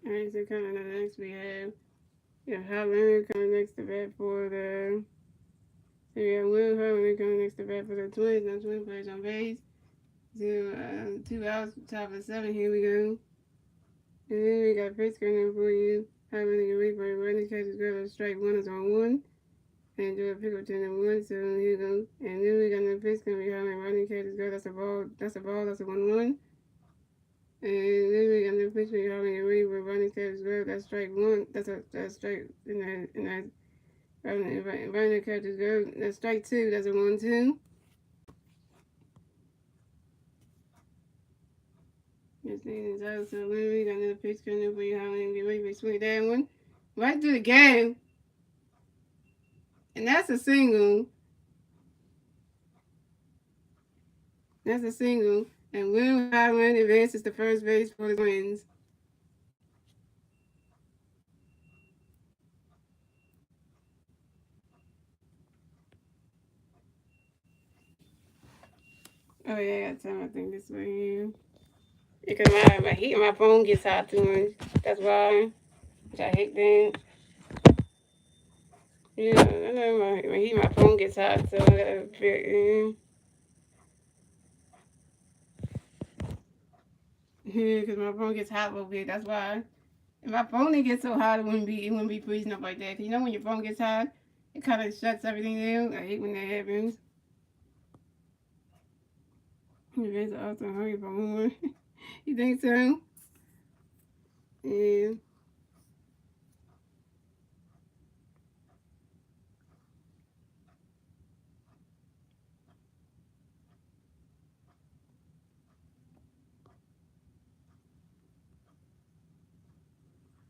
Alright, so coming up next we have Hot Leonard coming next to bat for the. So we got Will Harlan coming next to bat for the Twins. No Twin players on base. So 2 outs, top of the seven. Here we go. And then we got Pitts coming for you. Harlan and wait for running catches grab a strike one is on one. And do a pick up 10-1. So here we go. And then we got no Pitts gonna be Harlan running catches grab. That's a ball. That's a ball. That's a 1-1. And then we got no pitch for Harlan and wait for running catches grab. That's strike one. That's strike in that running catches grab. That's strike two. That's a 1-2. This thing is out, so we got another pitch coming for you, Holly. Get ready for swing that one. Right through the game. And that's a single. That's a single. And Will Holland advances to first base for the Twins. Oh yeah, I got time. I think this way here. Because my phone gets hot too much. That's why. Which I hate that. Yeah, I know my phone gets hot, so I gotta figure. Yeah, because my phone gets hot a little bit. That's why. If my phone didn't get so hot, it wouldn't be freezing up like that. Cause you know when your phone gets hot, it kind of shuts everything down. I hate when that happens. You guys are also hungry for more. You think so? Yeah.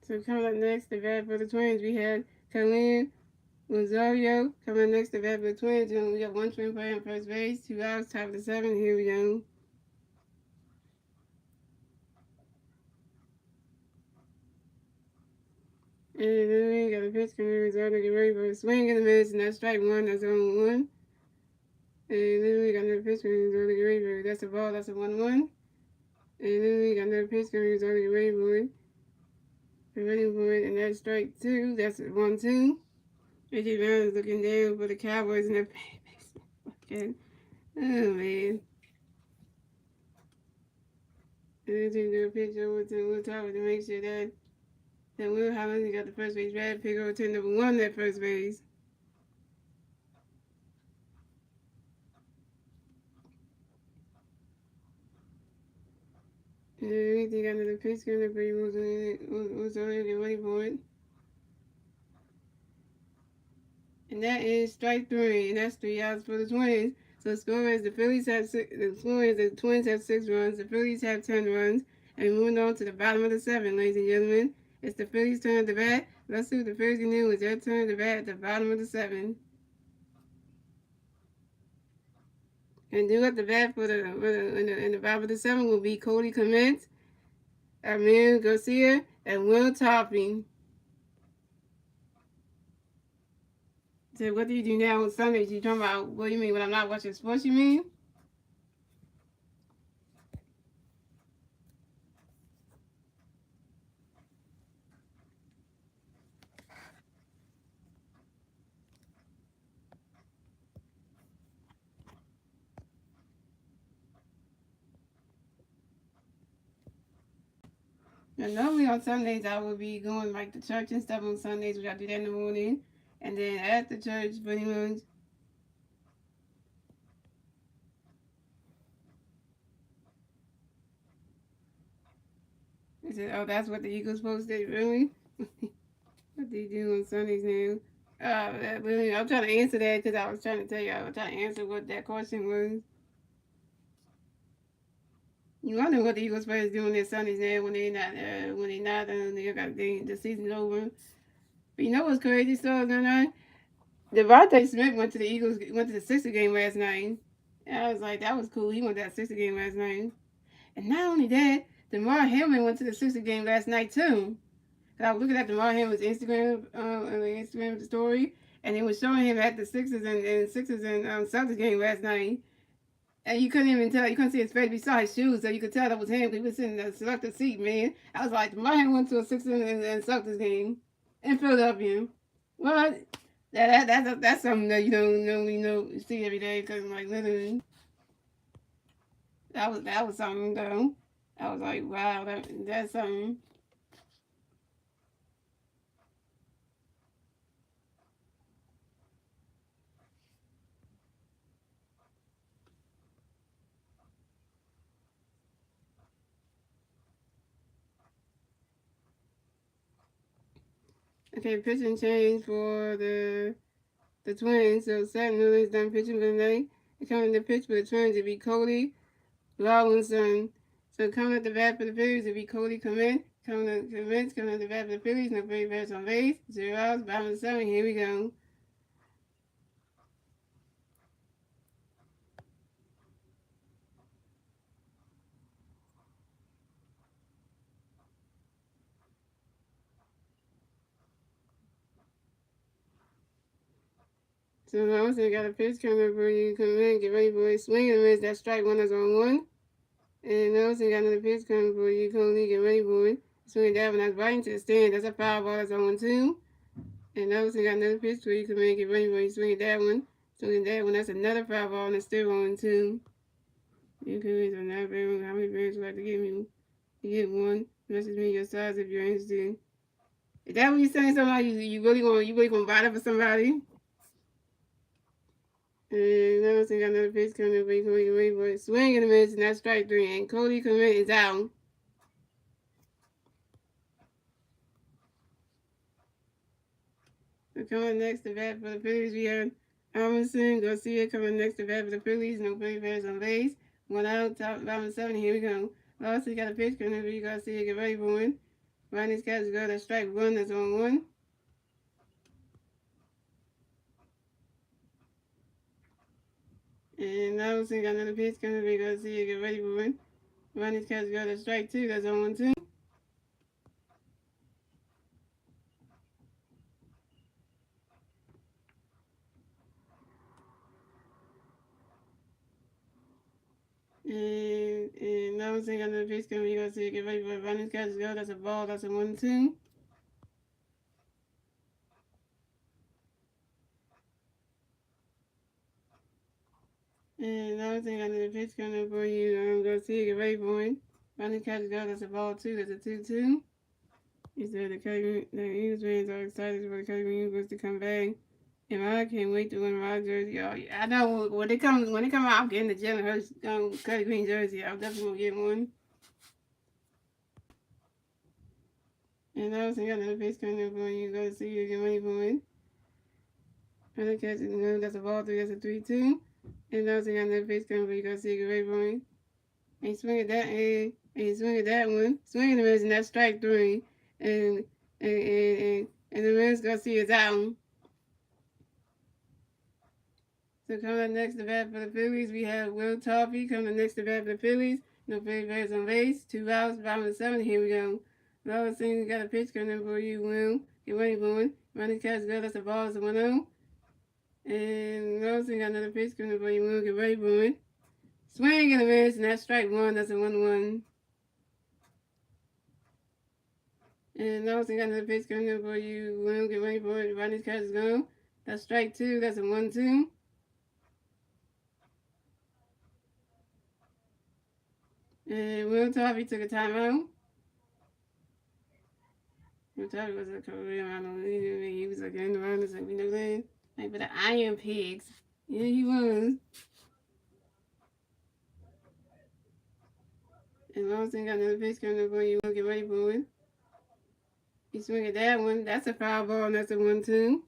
So coming up next, the bat for the Twins, we had Colin Rosario coming up next, the bat for the Twins. And we got one Twin player on first base, 2 outs, top of the seven. Here we go. And then we got a pitch coming in Rosario, get ready for a swing in the miss, and that's strike one. That's on one. And then we got another pitch coming in Rosario, get ready for that's a ball. That's a 1-1. And then we got another pitch coming in Rosario, get ready for it. Ready for it, and that's strike two. That's 1-2. AJ Brown is looking down for the Cowboys in the okay. Oh man. And then take the pitch over to Will Tarver to make sure that Will Holland got the first base bad pick over to number one at first base. And then they got another pitch coming for you. Was already get ready for it. And that is strike three, and that's 3 outs for the Twins. So the score is the Phillies have the Twins have 6 runs, the Phillies have 10 runs, and moving on to the bottom of the seven, ladies and gentlemen. It's the Phillies' turn to bat. Let's see what the Phillies can do. It's their turn to bat at the bottom of the seven. And due at the bat in the bottom of the seven will be Cody Clement, Amir Garcia, and Will Topping. So what do you do now on Sundays? You talking about what do you mean when I'm not watching sports? You mean? And normally on Sundays I would be going like to church and stuff on Sundays, which I do that in the morning, and then after church, pretty much. I said, "Oh, that's what the Eagles posted, really? What do you do on Sundays now?" Really, I'm trying to answer that because I was trying to tell you, I was trying to answer what that question was. You wonder what the Eagles players doing their Sundays now when the season's over. But you know what's crazy? So, Devontae Smith went to the Eagles, went to the Sixers game last night. And I was like, that was cool. He went to that Sixers game last night. And not only that, DeMar Hamlin went to the Sixers game last night too. And I was looking at DeMar Hamlin's Instagram story, and it was showing him at the Sixers and Celtics game last night. And you couldn't even tell, you couldn't see his face beside his shoes, so you could tell that was him. He was sitting in the selected seat, man. I was like, my hand went to a 6 and Celtics game in Philadelphia. What? That's something that you don't normally see every day, because like literally that was something though. I was like, wow, that's something. Okay, pitching change for the Twins. So Saturn Miller's done pitching for the night. Coming to pitch for the Twins, it'd be Cody Rawlinson. So coming at the bat for the Phillies, it'd be Cody Clement. Coming at the bat for the Phillies, no Philly bats on base. 0 outs, bottom of the 7. Here we go. So Rawlinson got a pitch coming for you. Come in, get ready for it. Swing and a miss. That's strike one. That's on one. And Rawlinson got another pitch coming for you. Cody, get ready for it. Swing that one. That's right into the stand. That's a foul ball. That's on 2. And Rawlinson got another pitch for you. Come in, get ready for it. Swing that one. Swing that one. That's another foul ball. And it's still on 2. You can not very how many parents would like to give me? You get one. Message me your size if you're interested. Is that what you're saying? Somebody you really want to buy that for somebody? And now got another pitch coming up. Wait for it. Swing in a minute, and that's strike 3. And Cody Clement is out. So coming next to bat for the Phillies, we have Amundsen Garcia coming next to bat for the Phillies. No Philly fans on base. 1 out, top bottom of 7. Here we go. Lawson got a pitch coming up. You Garcia get ready for it. Ronnie's catch go. That's strike 1. That's on 1. And Lawson got another pitch coming up. You Garcia get ready for it. Ronnie's catch go. That's strike 2. That's on 1 2. And now I'm saying another pitch coming. You gotta see it, get ready for it. Running catch go. That's a ball. That's a 1 2. And now I'm saying another pitch coming for you. Go see it, get ready for it. Running catch go. That's a ball 2. That's a 2 2. He said the Eagles fans are excited for the Cleveland Eagles to come back. And I can't wait to win my jersey. Y'all. I know when they come out, I'm getting the Jalen Hurts Cutty Green jersey. I'm definitely gonna get one. And I was got another pitch coming up for you. Go see it, get ready for it. Running catch that's a ball 3. That's a 3 2. And I was got another pitch coming for you. Go see it, get ready for it. And swing at that and swing at that one. Swing the miss, and that's strike 3. And the man's gonna see it's out. So coming up next to bat for the Phillies, we have Will Toffee coming next to bat for the Phillies. No Philly fans on base. 2 outs, bottom of 7. Here we go. Lower Singer got a pitch coming in for you, Will. Get ready for it. Running catch go. That's a ball. That's a 1 0. And Lower Singer got another pitch coming in for you, Will. Get ready for it. Swing and a miss, and that's strike 1. That's a 1 1. And Lawson got another pitch coming in for you. Will, get ready for it. Ronnie's catch is gone. That's strike 2. That's a 1 2. And Will Toffee took a timeout. Will Toffee was a career. I don't know. He was like in the runners, like we know that. Like for the Iron Pigs. Yeah, he was. And Lawson got another pitch coming in for you. Will, get ready for it. He swing at that one. That's a foul ball, and that's a 1 2.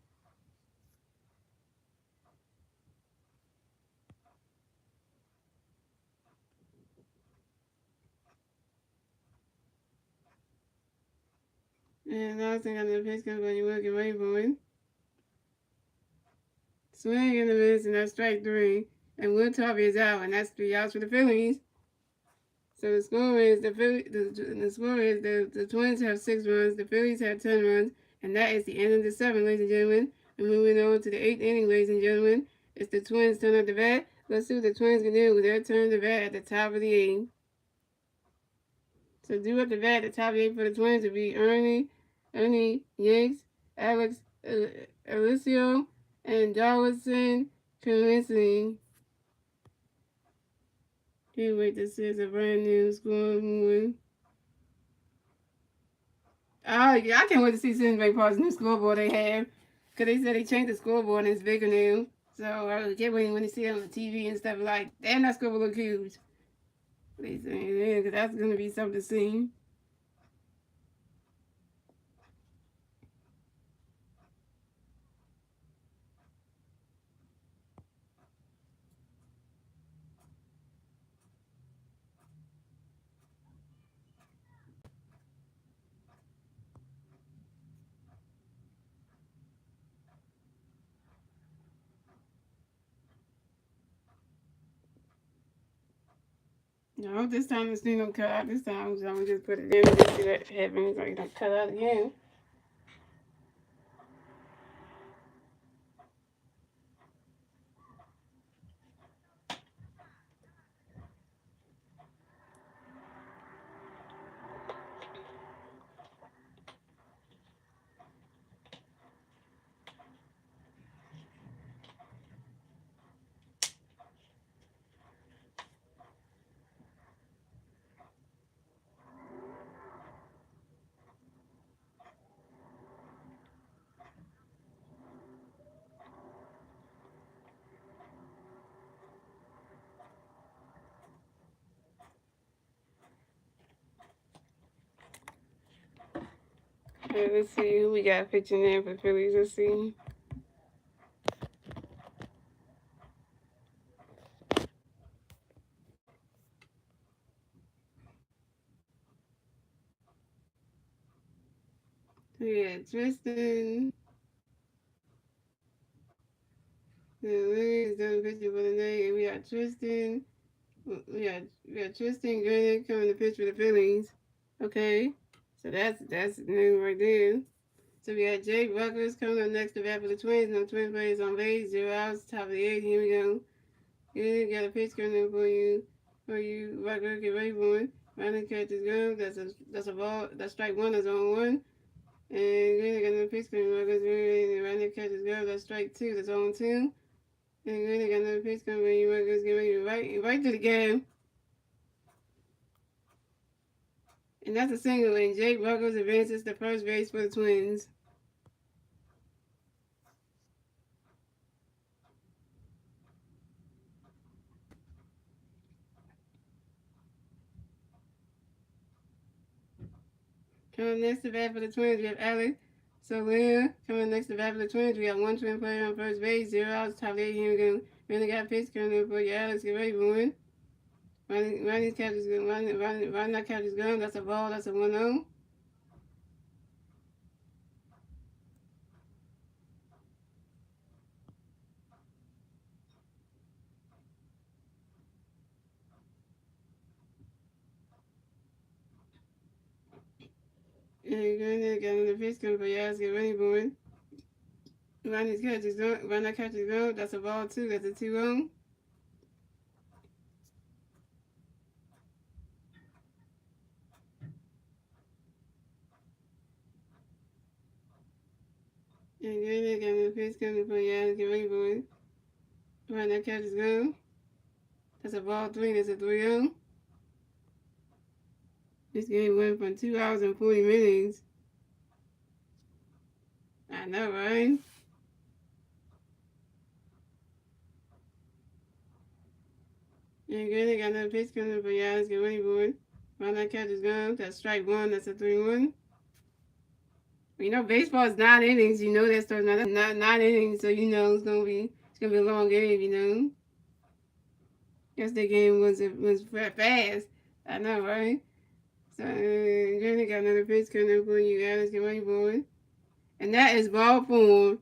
And Lawson got another pitch coming for you. Will, get ready for it. Swing and a miss, and that's strike 3. And Will Toffee is out, and that's 3 outs for the Phillies. So the score is the Twins have 6 runs, the Phillies have 10 runs, and that is the end of the 7th, ladies and gentlemen. And moving on to the 8th inning, ladies and gentlemen, it's the Twins turn at the bat. Let's see what the Twins can do with their turn to bat at the top of the eighth. So due up the bat at the top of the eighth for the Twins would be Ernie Yanks, Alex Alicio, and Darwinson Clemency. Can't wait to see a brand new scoreboard. Oh yeah, I can't wait to see Cincinnati Park's new scoreboard they have. Cause they said they changed the scoreboard and it's bigger now. So I can't wait when they see it on the TV and stuff like damn that scoreboard look huge. They say yeah, cause that's gonna be something to see. I hope this time the screen don't cut out this time, so I'm gonna just put it in and just see what happens. Like don't cut out again. Alright, let's see who we got pitching there for the Phillies. Let's see. We got Tristan. The Phillies done pitching for the night, and we got Tristan. We got Tristan Grennan coming to pitch for the Phillies. Okay, so that's new right there. So we got Jake Ruckers coming up next to bat for the Twins. No Twins players on base. 0 outs. Top of the eighth. Here we go. You got a pitch coming in for you. Rucker. Get ready for it. Running catch is good. That's a ball. That's strike one. That's on one. And Grennan got another pitch coming. Ruckers. Running catch is good. That's strike two. That's on two. And Grennan got another pitch coming. Ruckers. Get ready to right to the game. And that's a single, and Jake Ruggles advances to first base for the Twins. Coming next to bat for the Twins, we have Alex Soler. Coming next to bat for the Twins, we have one Twin player on first base, 0 outs, top 8. Here we go. Really got pitch coming in for you, Alex. Get ready for it. Ronnie's catch is good. Ronnie's catch is good. That's a ball. That's a 1-0. And Grennan got another pitch coming for you, Alex. Get ready for it. Ronnie's catch is good. Ronnie's catch is good. That's a ball, too. That's a 2-0. And Grennan got another pitch coming for you, Alex. Get ready for it. Ronnie's catch is good. That's a ball 3. That's a 3-0. This game went for 2 hours and 40 minutes. I know, right? And Granny got another pitch coming for Giannis. Get ready for it. Run that catch is gone. That's strike one. That's a 3-1. You know, baseball is 9 innings. You know that starts not 9 innings, so you know it's gonna be a long game. You know. Yesterday game was fast. I know, right? So Granny got another pitch coming for you guys. Get ready for it. And that is ball form.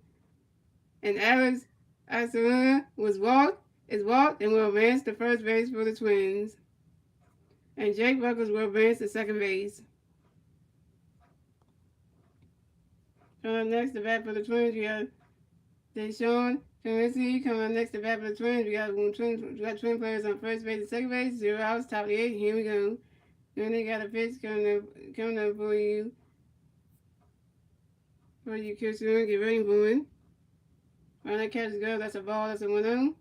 And Alex Isolina is walked and will advance to first base for the Twins. And Jake Buckles will advance to second base. Next, the bat for the Twins, we have Deshaun So let's see, coming next to bat for the Twins. We got twin players on first base and second base. 0 outs, top of the 8th. Here we go. Then they got a pitch coming up for you. For you, Kirsten. Get ready for it. Right, that catch is good. That's a ball. That's a 1-0.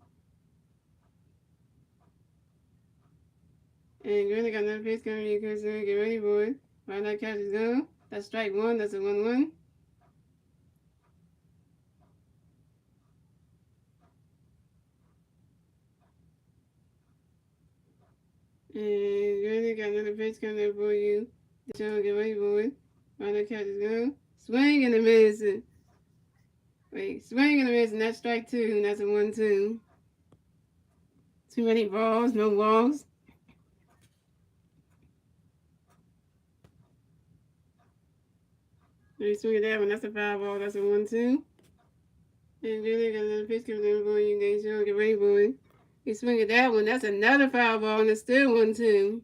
And Granny got another pitch coming to you, Kirsten. Get ready for it. Right, that catch is good. That's strike 1. That's a 1-1. And Granny got another pitch coming up for you. So get ready for it. Right, that catch is good. Swing and a miss. Wait, swing and a miss, and that's strike 2. And that's a 1-2. Too many balls, no walls. They swing at that one. That's a foul ball. That's a 1-2. And then they got another pitch coming in for you. They show get ready for it. They swing at that one. That's another foul ball, and it's still 1-2.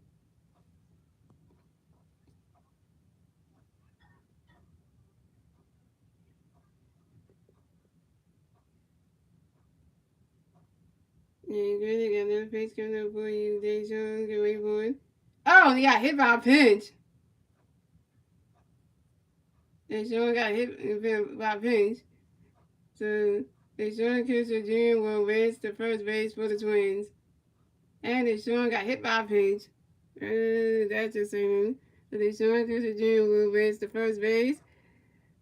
And then they got another pitch coming in for you. They show get ready for it. Oh, they got hit by a pinch. They sure got hit by a pinch. So they sure Kirsten Jr. will race to first base for the Twins. And they sure got hit by a pinch. That's just saying. So they sure Kirsten Jr. will race to first base.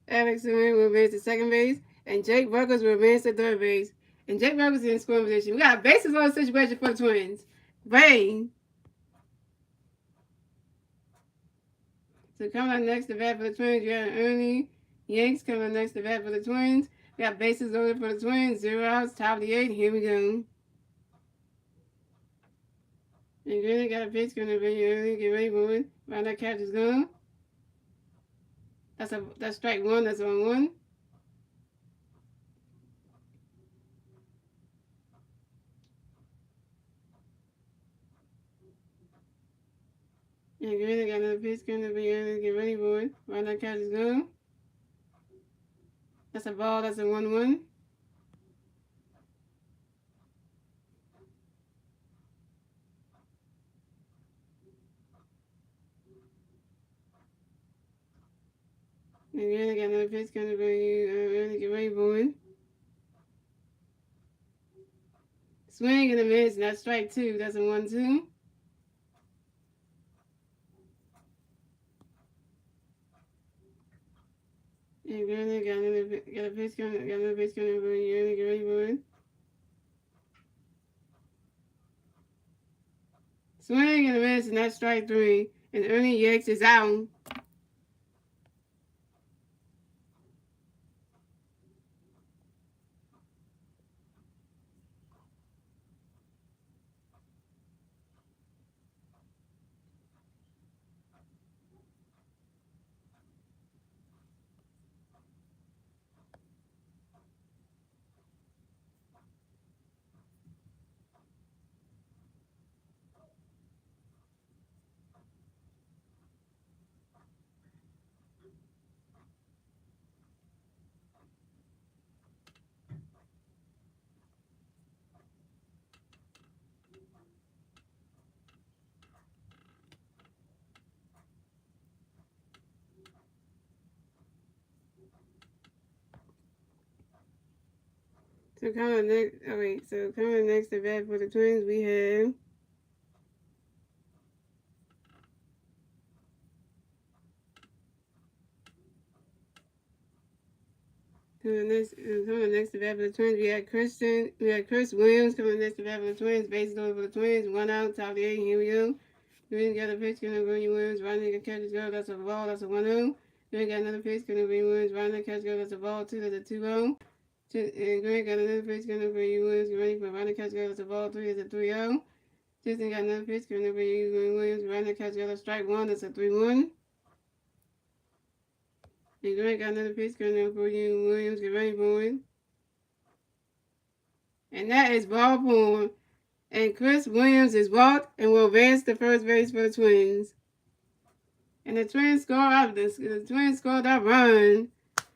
Alex Swing will advance to second base, and Jake Buckles will advance to third base. And Jake Buckles is in scoring position. We got a bases loaded situation for the Twins. Rain. So coming up next to bat for the Twins, you got Ernie Yanks coming up next to bat for the Twins. We got bases loaded for the Twins. 0 outs, top of the 8th. Here we go. And Granny got a pitch coming up early. Get ready for it. Right, that catch is gone. That's strike 1. That's on 1. And Granny got another pitch coming up early. Get ready for it. Right, that catch is gone. That's a ball. That's a 1-1. And Granny got another pitch coming up early. Get ready for it. Swing and a miss, and that's strike 2. That's a 1-2. And Granny got another pitch coming for you. Get ready for it. Swing and a miss, and that's strike 3. And Ernie Yanks is out. So coming next to bat for the Twins, we have coming next to bat for the Twins, we had Chris Williams coming next to bat for the Twins, bases loaded for the Twins, 1 out, top of the 8th. Here we go. Then got a pitch coming up Williams, right nigga catches go, that's a ball, that's a 1-0. Then got another pitch coming up Williams, right nigga catches go, that's a ball 2, that's a 2-0. And Greg got another pitch coming up Williams, get ready for right nigga catches go, that's a ball 3, that's a 3-0. Justin got another pitch coming up Williams, right nigga catches go, that's strike 1, that's a 3-1. And Greg got another pitch coming up Williams, get ready for it. And that is ball 4. And Chris Williams is walked and will advance to first base for the Twins. And the Twins scored that run.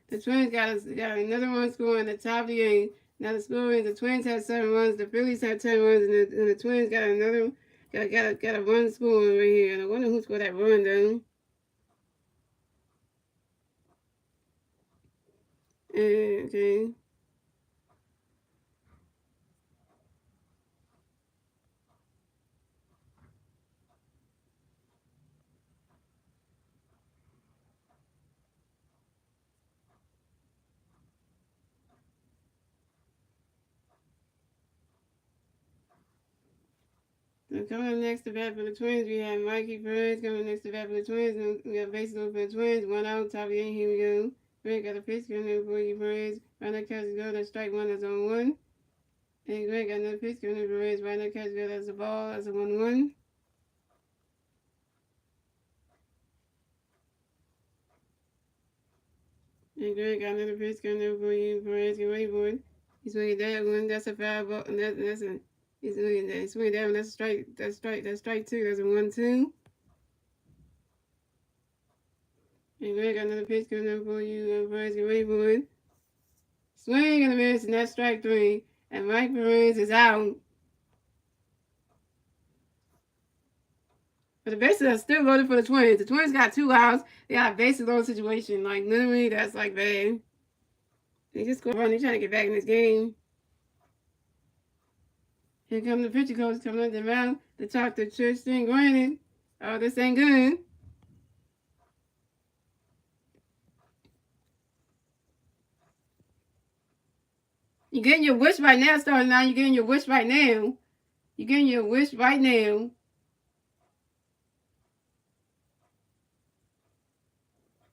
The Twins got another run score in the top of the 8th. Now the score is the Twins had 7 runs, the Phillies had 10 runs, and the Twins got another got a run scoring right here. And I wonder who scored that run though. Okay. So coming up next to bat for the Twins, we have Mikey Perez coming next to bat for the Twins. And we got bases loaded for the Twins. 1 out, top of the 8th. Here we go. Greg got a pitch coming in for you, Perez. Right now, catch go. That's strike one. That's on one. And Greg got another pitch coming in for Perez. Right now, catch go. That's a ball. That's a 1-1. And Greg got another pitch coming in for you, Perez. Get ready for it. He's swinging that one. That's a foul ball. And that's a. He's swinging that. He's swinging that one. That's a strike. That's strike two. That's a 1-2. And Greg got another pitch coming up for you, Perez. Get ready for it. Swing and a miss, and that's strike three. And Mike Perez is out. But the bases are still loaded for the Twins. The Twins got 2 outs. They got a bases loaded situation. Like, literally, that's like bad. They just scored a run. They're trying to get back in this game. Here comes the pitcher coach coming up the mound to talk to Tristan Granite. Oh, this ain't good. You're getting your wish right now, starting now. You're getting your wish right now. You're getting your wish right now.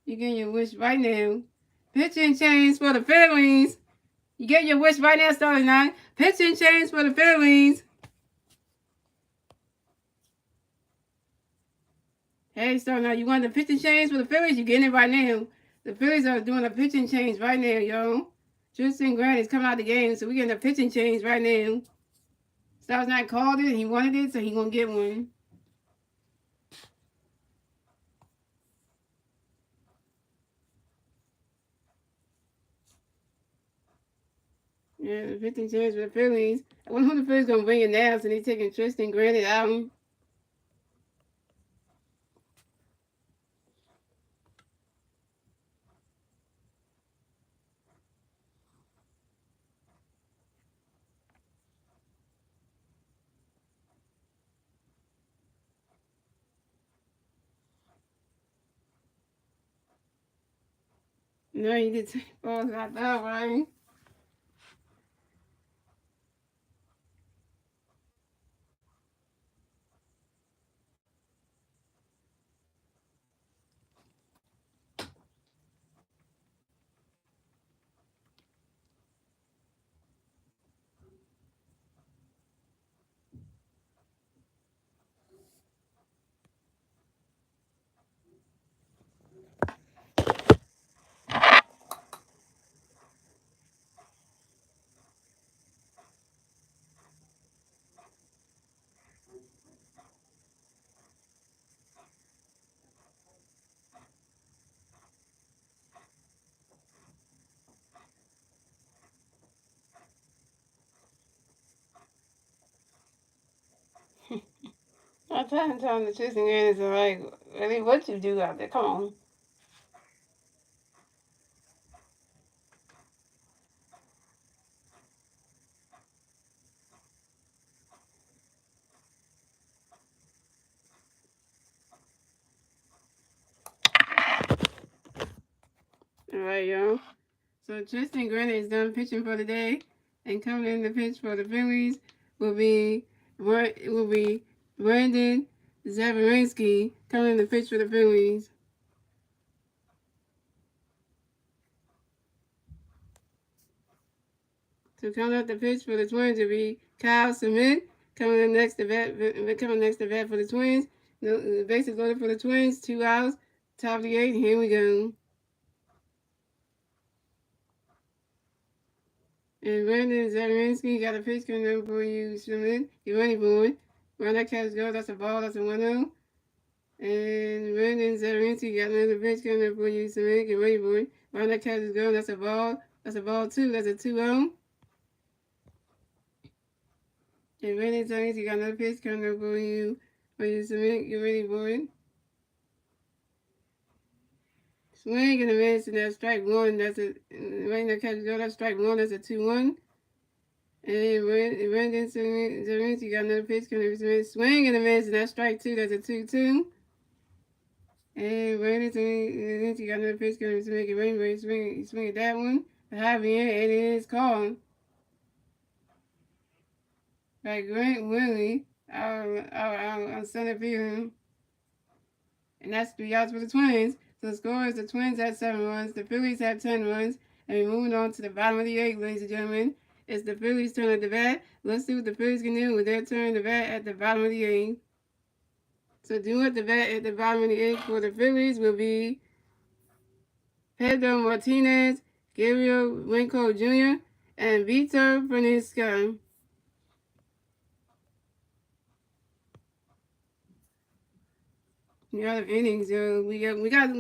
You're getting your wish right now. Pitching change for the Phillies. You get your wish right now, starting now. Pitching change for the Phillies. Hey, starting now. You want the pitching change for the Phillies? You're getting it right now. The Phillies are doing a pitching change right now, yo. Tristan Grant is coming out of the game, so we're getting a pitching change right now. Styles not called it, he wanted it, so he's going to get one. Yeah, the pitching change for the Phillies. I wonder who the Phillies going to bring in now, so they're taking Tristan Grant out. No, you did take balls out there, right? I'm trying to tell him the Tristan Grant is like, really, what you do out there? Come on. All right, y'all. So Tristan Grant is done pitching for the day, and coming in the pitch for the Phillies will be Brandon Zavarinsky coming in the pitch for the Phillies. So coming up the pitch for the Twins will be Kyle Smith coming in next to bat for the Twins. The bases loaded for the Twins. 2 outs. Top of the 8th. Here we go. And Brandon Zavarinsky got a pitch coming up for you, Smith. You're ready for it. Run that catch go. That's a ball. That's a 1-0. And Brandon Zavarinsky got another pitch coming up for you, Smith. Get ready for it. Run that catch is going. That's a ball. That's a ball 2. That's a 2-0. And Brandon Jones, you got another pitch coming up for you. For you submit, get ready for it. Swing and a miss, and that's strike one. That's a right now catch go. That's strike one. That's a 2-1. And Brandon Jones, you got another pitch coming up for you. Swing and a miss, and that's strike two. That's a 2-2. And Brandon Jones, you got another pitch coming up for you. Rainbow, swing at that one. The high end, and it is called by Grant Willie. Our center field. And that's 3 outs for the Twins. So the score is the Twins have 7 runs, the Phillies have 10 runs, and we're moving on to the bottom of the 8th, ladies and gentlemen. It's the Phillies' turn at the bat. Let's see what the Phillies can do with their turn to bat at the bottom of the 8th. So doing at the bat at the bottom of the 8th for the Phillies will be Pedro Martinez, Gabriel Winco Jr., and Vitor Franisca. The other innings, we got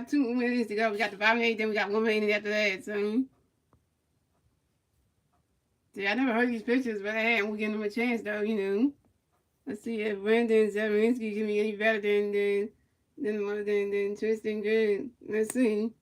2 innings to go. We got the bottom 8, then we got 1 more inning after that. So, see, I never heard these pitchers, but hey, we're giving them a chance though. Let's see if Brandon Zamarinski can be any better than Tristan Good. Let's see.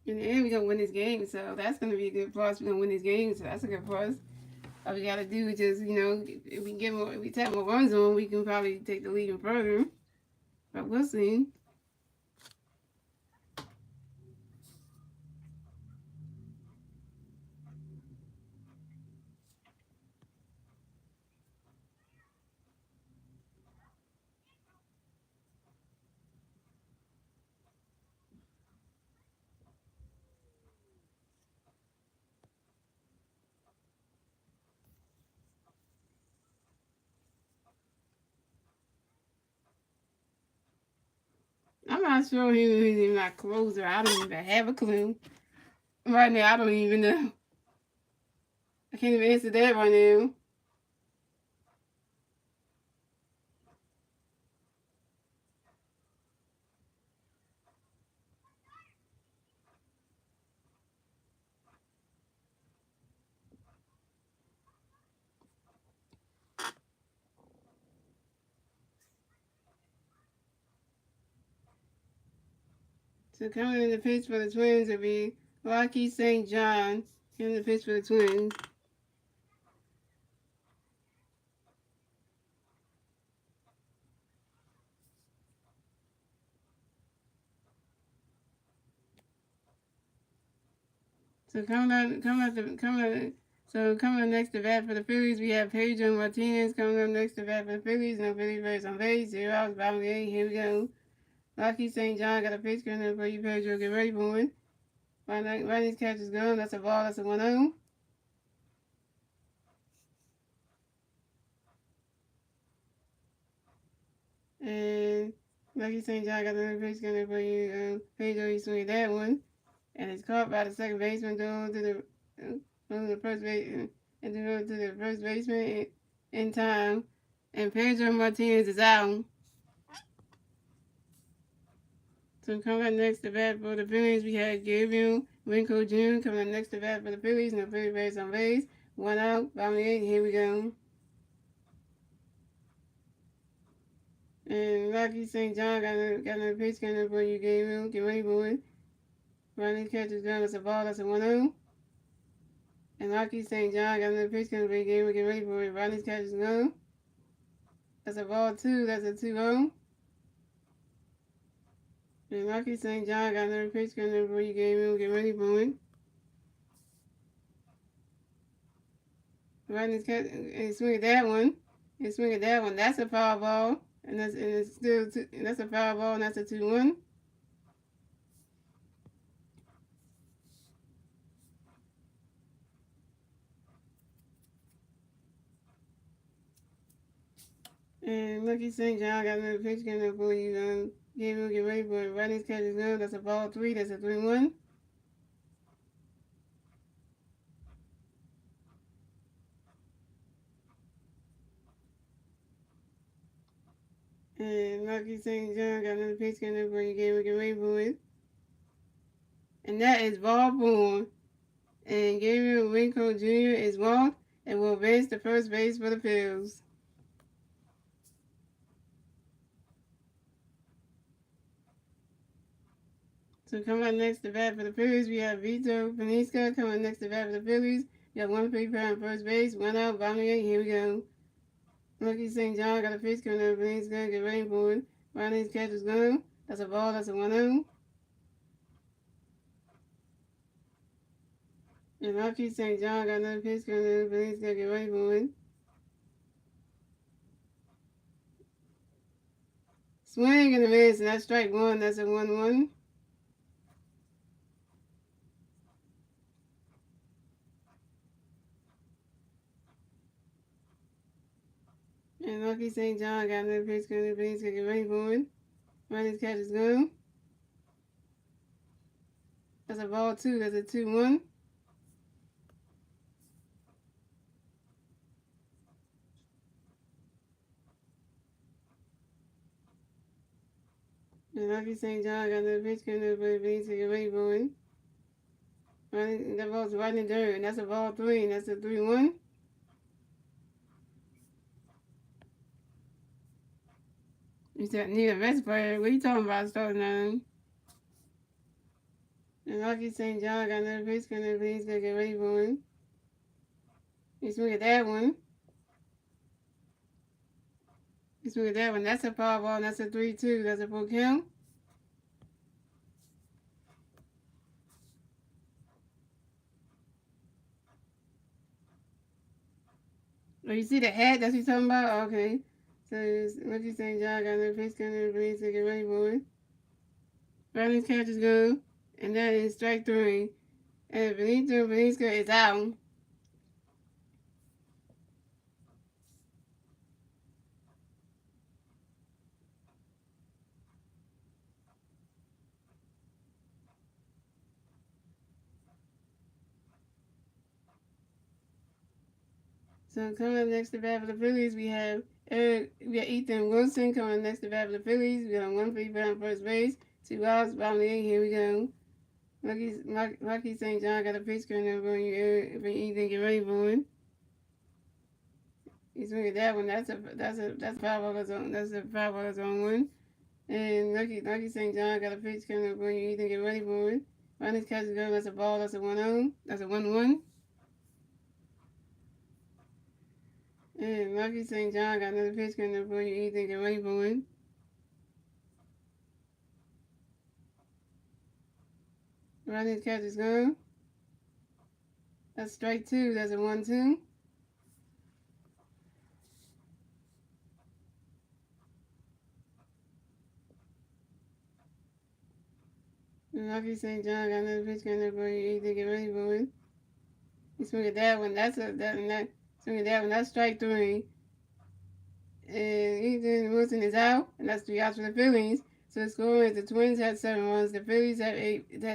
In the end, we're gonna win this game, so that's gonna be a good plus. We're gonna win this game, so that's a good plus. All we gotta do is just, if we tap more runs on, we can probably take the lead even further. But we'll see. I'm not sure he's even not closer. I don't even have a clue. Right now, I don't even know. I can't even answer that right now. So coming in the pitch for the Twins will be Rocky St. John in the pitch for the Twins. So coming up next to bat for the Phillies, we have Pedro Martinez coming up next to bat for the Phillies. No Phillies race on base. 0 outs, bottom of the 8th. Here we go. Rocky St. John got a pitch coming up for you, Pedro. Get ready for it. Right these catches going. That's a ball. That's a 1-0. And Lucky St. John got another pitch coming up for you, Pedro. You swing that one. And it's caught by the second baseman going to the first base and to the first baseman in time. And Pedro Martinez is out. So coming up next to bat for the Phillies, we had Gabriel Winco Jr. coming up next to bat for the Phillies. No Phillies base on base. 1 out, bottom of the 8th. Here we go. And Lucky St. John got another pitch coming up for you, Gabriel. Get ready for it. Running catch is done. That's a ball. That's a 1-0. And Lucky St. John got another pitch coming up for you, Gabriel. Get ready for it. Running catch is done. That's a ball 2. That's a 2-0. And Lucky St. John got another pitch coming up for you, Gabriel. Get ready for it. Running catch and swing at that one. And swing at that one. That's a foul ball. And that's a foul ball, and that's a 2-1. And Lucky St. John got another pitch coming up for you. Gabriel, get ready for it. Running catch is good. That's a ball 3. That's a 3-1. And Lucky St. John got another pitch coming up for you game we can wait for it. And that is ball four. And Gabriel Winkle Jr. is walked and will advance to first base for the Phillies. So coming up next to bat for the Phillies, we have Vito Paniska coming next to bat for the Phillies. We have 1 on first base, 1 out, bottom of the 8th. Here we go. Lucky St. John got a pitch coming up. Paniska get ready for it. Riley's catch is gone. That's a ball. That's a 1-0. And Lucky St. John got another pitch coming up. Paniska get ready for it. Swing and a miss, and that's strike one. That's a 1-1. And Lucky St. John got another pitch coming up. Paniska get ready for it. Riley's catch is gone. That's a ball two. That's a 2-1. And Lucky St. John got another pitch coming up, but Vince to get ready for it. That ball's right in the dirt, and that's a ball three, and that's a 3-1. You said need a rest player. What are you talking about starting on? And Lucky St. John got another pitch coming up, but he's gonna get ready for it. You swing at that one. You swing at that one. That's a foul ball, and that's a 3-2. That's a full count. Oh, you see the hat? That's what you're talking about? Okay. So Lucky St. John got another pitch coming up, but he's gonna get ready for it. Riley's catch is good, and that is strike three. And Benito Velisca is out. So coming up next to bat for the Phillies, we have Ethan Wilson coming next to bat for the Phillies. We got 1 on first base, 2 outs, bottom of the 8th. Here we go. Lucky St. John got a pitch coming up on you. If Ethan get ready for it. He's swinging at that one. That's a foul ball. That's a foul ball. That's on one. And Lucky St. John got a pitch coming up on you. Ethan get ready for it. Run his catch is good. That's a ball. That's a 1-0. That's a 1-1. And Lucky St. John got another pitch coming up for you. Ethan get ready for it. Run his catch is good. That's strike two. That's a 1-2. And Lucky St. John got another pitch coming up for you. Ethan get ready for it. He swing at that one. Swing at that one. That's strike three. And Ethan Wilson is out, and that's 3 outs for the Phillies. So the score is the Twins had 7 runs, the Phillies have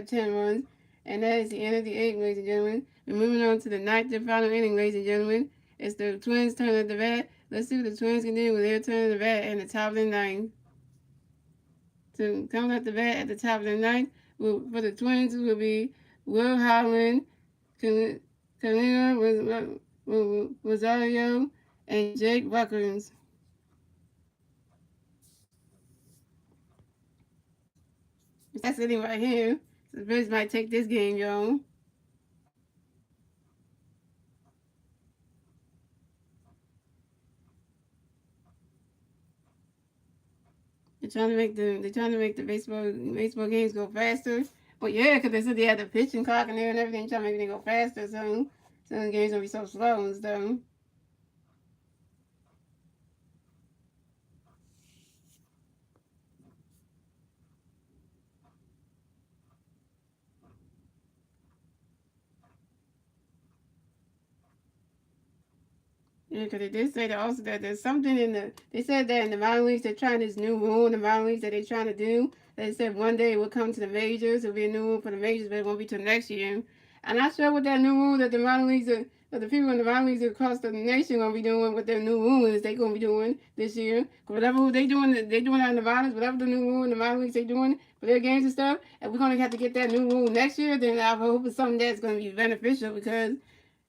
10 runs, and that is the end of the 8th, ladies and gentlemen. We're moving on to the 9th and final inning, ladies and gentlemen. It's the Twins' turn at the bat. Let's see what the Twins can do with their turn at the bat in the top of the 9th. So coming at the bat at the top of the 9th for the Twins will be Will Holland, Kalina Rosario, and Jake Buckers. That's it right here. So the Phillies might take this game, y'all. They're trying to make the baseball games go faster. But yeah, because they said they had the pitching clock in there and everything, trying to make everything go faster. So the games gonna be so slow and stuff. Yeah, because they did say that also that there's something they said that in the minor leagues they're trying this new rule in the minor leagues that they're trying to do. They said one day it will come to the majors. It'll be a new rule for the majors, but it won't be till next year. I'm not sure what that new rule that the minor leagues the people in the minor leagues across the nation gonna be doing what their new rule is. They gonna be doing this year. Whatever they doing out in the minors. Whatever the new rule in the minor leagues they doing for their games and stuff. And we're gonna have to get that new rule next year. Then I hope it's something that's gonna be beneficial because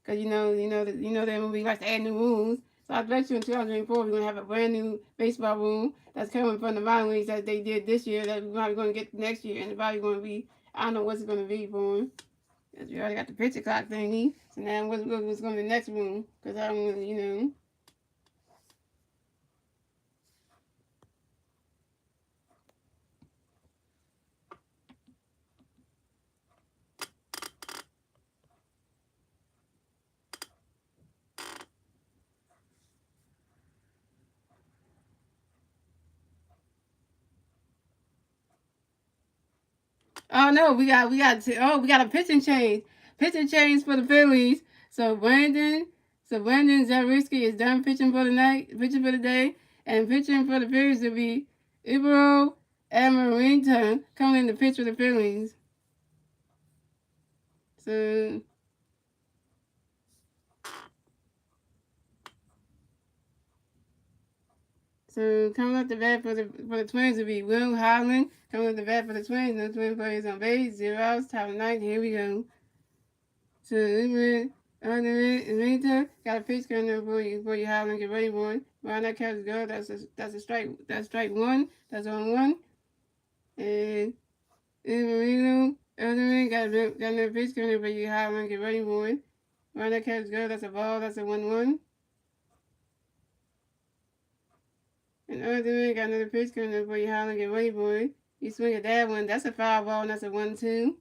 that movie likes to add new rules. So I bet you in 2024 we're gonna have a brand new baseball rule that's coming from the minor leagues that they did this year that we're probably gonna get next year, and it's probably gonna be, I don't know what's it gonna be for them. Cause we already got the pitcher clock thingy. So now what's going to the next room? Cause I don't. Oh no, we got a pitching change. Pitching change for the Phillies. So Brandon Zariski is done pitching for the night, pitching for the day, and pitching for the Phillies will be Ibro Amarinta coming in to pitch for the Phillies. So coming up the bat for the Twins will be Will Holland. Coming up the bat for the Twins, no Twin players on base, 0 outs, top of the ninth. Here we go. So Rita got a pitch coming up for you Holland. Get ready for it. Round that catch go. That's a strike. That's strike one. That's on one. And Marino Elderman got another pitch coming up for you Holland. Get ready for it. Round that catch go. That's a ball. That's a 1-1. And Elderman got another pitch coming up for you Holland. Get ready for it. You swing at that one. That's a foul ball. And that's a 1-2.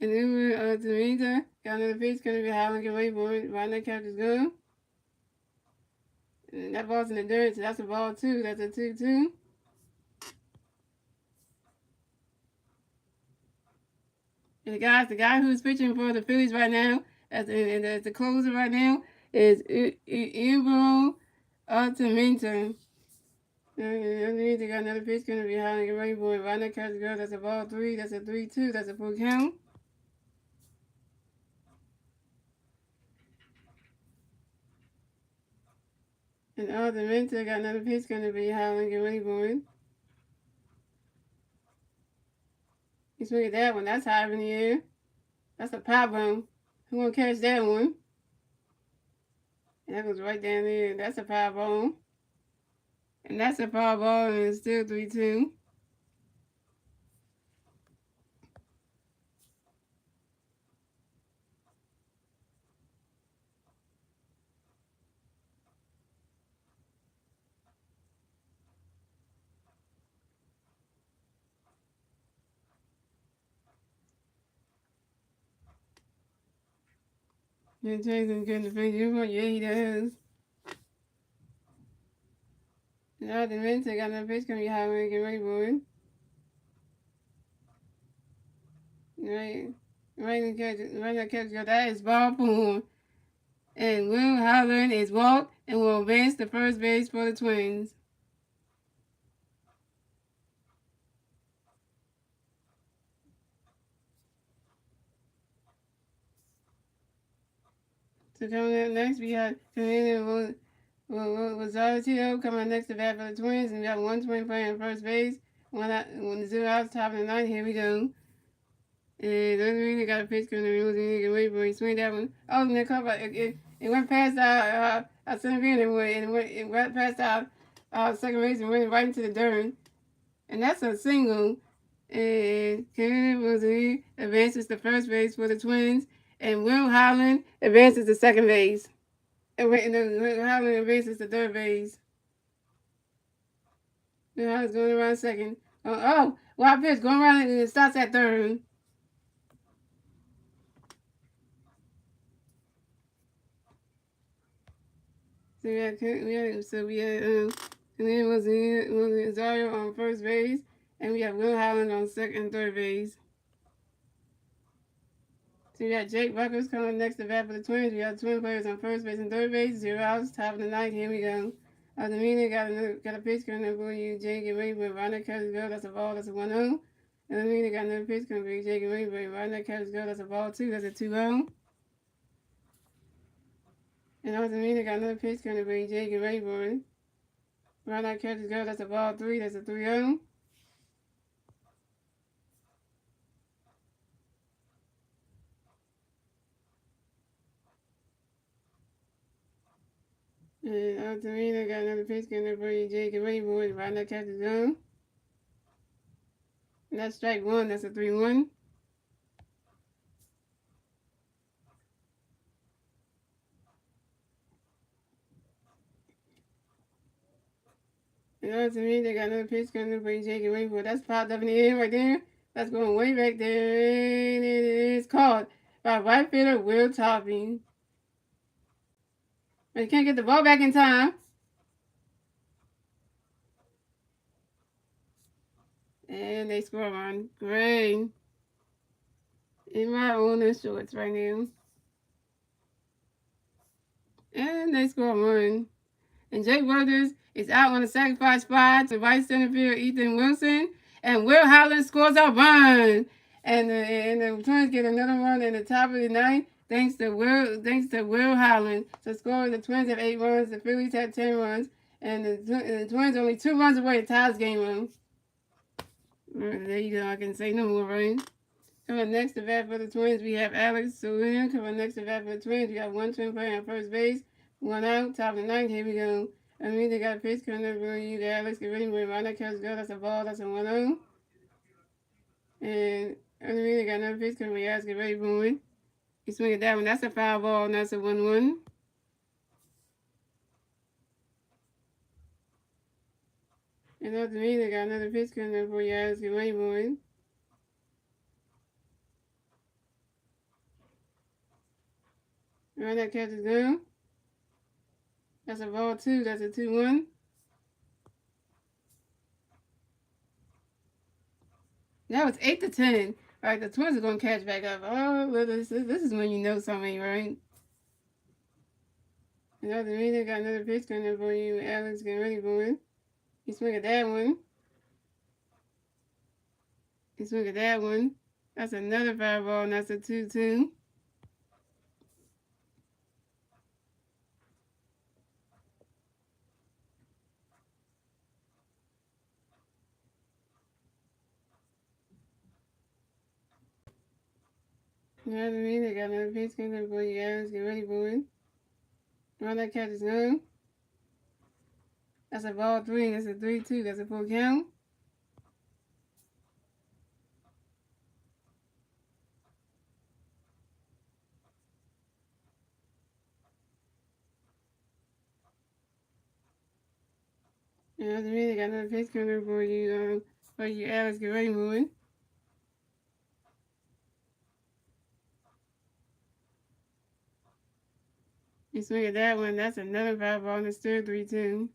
And then Tamika got another pitch gonna be Holland get ready for it. Right now catch is good. And that ball's in the dirt, so that's a ball two. That's a 2-2. And the guy who's pitching for the Phillies right now, as the closer right now, is Ibro Altaminta. Underneath, got another pitch gonna be Holland get ready for it. Right now catch is good. That's a ball three. That's a 3-2. That's a full count. And Altaminta got another pitch gonna be Holland get ready for it. You swing at that one. That's high in the air. That's a pop bomb. Who gonna catch that one? And that goes right down there. That's a power bomb. And that's a power ball, and it's still 3-2. Then Jason's getting the face. Yeah, he does. And all the men got no pitch gonna be high when they get ready for it. Right in the catch, that is ball four. And Will Holland is walked and will advance to first base for the Twins. So coming up next, we have Rosario coming next to bat for the Twins, and we got one Twin playing on first base. When 0 outs, top of the ninth. Here we go. And the other reason got a pitch coming in, he can wait for it. Swing that one. Oh, and the cover, it went past our center field and it went past our second base and went right into the dirt. And that's a single. And Kennedy Rosario advances to first base for the Twins, and Will Holland advances to second base. And Will Holland advances to third base. Will Holland's going around second. Wild pitch going around and it starts at third. So we had Kennedy Rosario on first base, and we have Will Holland on second and third base. So we got Jake Buckers coming next to bat for the Twins. We got twin players on first base and third base. 0 outs, top of the ninth. Here we go. Altamina got a pitch coming for you. Jake and Rainbow. Ronda catches go. That's a ball. That's a 1-0. Altamina got another pitch coming for you. Jake and Rainbow. Ronda catches go. That's a ball 2. That's a 2-0. And Altamina got another pitch coming for you. Jake and Rainbow. Ronda catches go. That's a ball 3. That's a 3-0. And Altamina got another pitch coming for you. Jake and Rainbow. Ronda catches go. And that's strike 1. That's a 3-1. And Altamina got another pitch coming for you. Jake and Rainbow. That's popped up in the air right there. That's going way back there. And it is caught by right fielder Will Topping. But he can't get the ball back in time. And they score on. Great. In my owner shorts right now. And they score 1. And Jake Brothers is out on the sacrifice spot to right center field Ethan Wilson. And Will Holland scores a run. And the Twins get another run in the top of the ninth. Thanks to Will Holland. So scoring the Twins have 8 runs, the Phillies have 10 runs, and the Twins only 2 runs away to tie this game run. There you go. I can say no more, right? Coming next to bat for the Twins, we have Alex Sullivan. Coming next to bat for the Twins, we got one twin player on first base. 1 out, top of the ninth. Here we go. I mean, they got a pitch coming up for you. Alex, get ready. Wait, Ronda catches go. That's a ball. That's a 1-0. And I mean, they got another pitch coming for you. Alex, get ready, boy. You swing at that one. That's a foul ball. And that's a 1-1. And after me, they got another pitch coming up for you. Alex, get ready, boy. Ronda catches go. That's a ball 2. That's a 2-1. That was 8-10. All right, the Twins are going to catch back up. Oh, well, this is when you know something, right? And after me, they got another pitch coming for you. Alex, get ready for it. You swing at that one. You swing at that one. That's another foul ball, and that's a 2-2. And after me, they got another pitch coming for you. Alex, get ready for it. Run that catch is no. That's a ball 3. That's a 3-2. That's a full count. And after me, they got another pitch coming for you. Alex, get ready for it. You swing at that one. That's another foul ball, and it's still 3-2.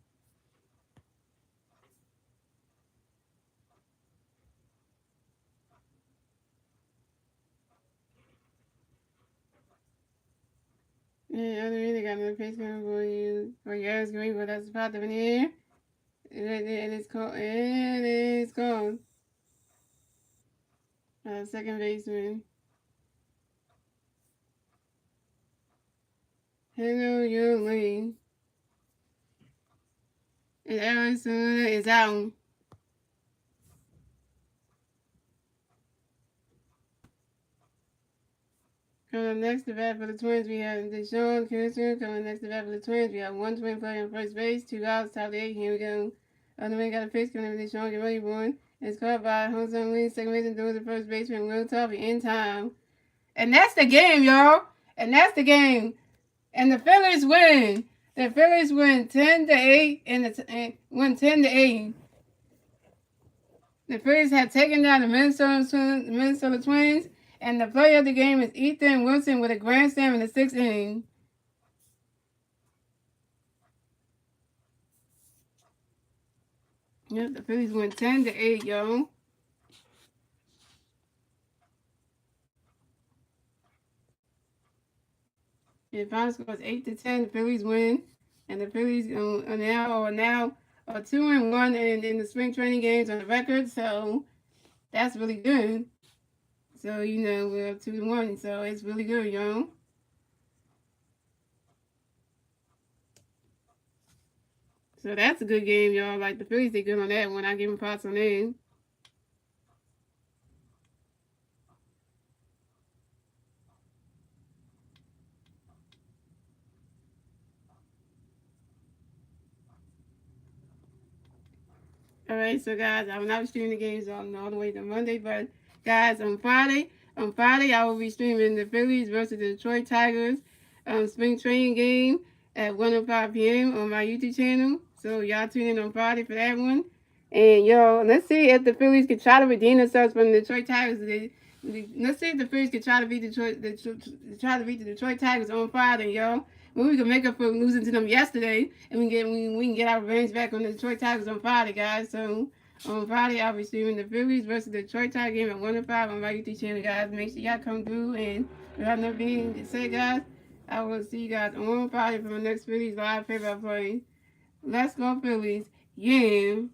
Yeah, other really got another pitch coming for you. Alex, get ready for it. That's popped up in the air. And it's called. And it's called. Second baseman. Hello, Young Lee. And Arizona is out. Coming up next to bat for the Twins, we have Deshaun Kutcher. Coming next to bat for the Twins, we have one twin player on first base, 2 outs, top of the 8. Here we go. Other man got a pitch coming up. Deshaun, get ready, boy. It's caught by Jose Lee, second baseman, doing the first baseman, Will Toffee in time. And that's the game, y'all. And that's the game. And the Phillies win. The Phillies win 10-8 and win 10-8. The Phillies have taken down the Minnesota Twins, and the player of the game is Ethan Wilson with a grand slam in the 6th inning. Yep, the Phillies win 10-8, y'all. The final score is 8-10. The Phillies win, and the Phillies are 2-1 in the spring training games on the record. So that's really good. So we're up 2-1. So it's really good, y'all. So that's a good game, y'all. Like the Phillies did good on that one. I give them props on that. All right, so guys, I will not be streaming the games all the way to Monday, but guys, on Friday, I will be streaming the Phillies versus the Detroit Tigers spring training game at 1:05 p.m. on my YouTube channel. So y'all tune in on Friday for that one. And y'all, let's see if the Phillies can try to redeem themselves from the Detroit Tigers. Let's see if the Phillies can try to beat the Detroit Tigers on Friday, y'all. Well, we can make up for losing to them yesterday, and we can get our revenge back on the Detroit Tigers on Friday, guys. So on Friday, I'll be streaming the Phillies versus the Detroit Tigers game at 1:05 on my YouTube channel, guys. Make sure y'all come through, and without nothing being said, guys, I will see you guys on Friday for my next Phillies live favorite play. Let's go Phillies! Yeah.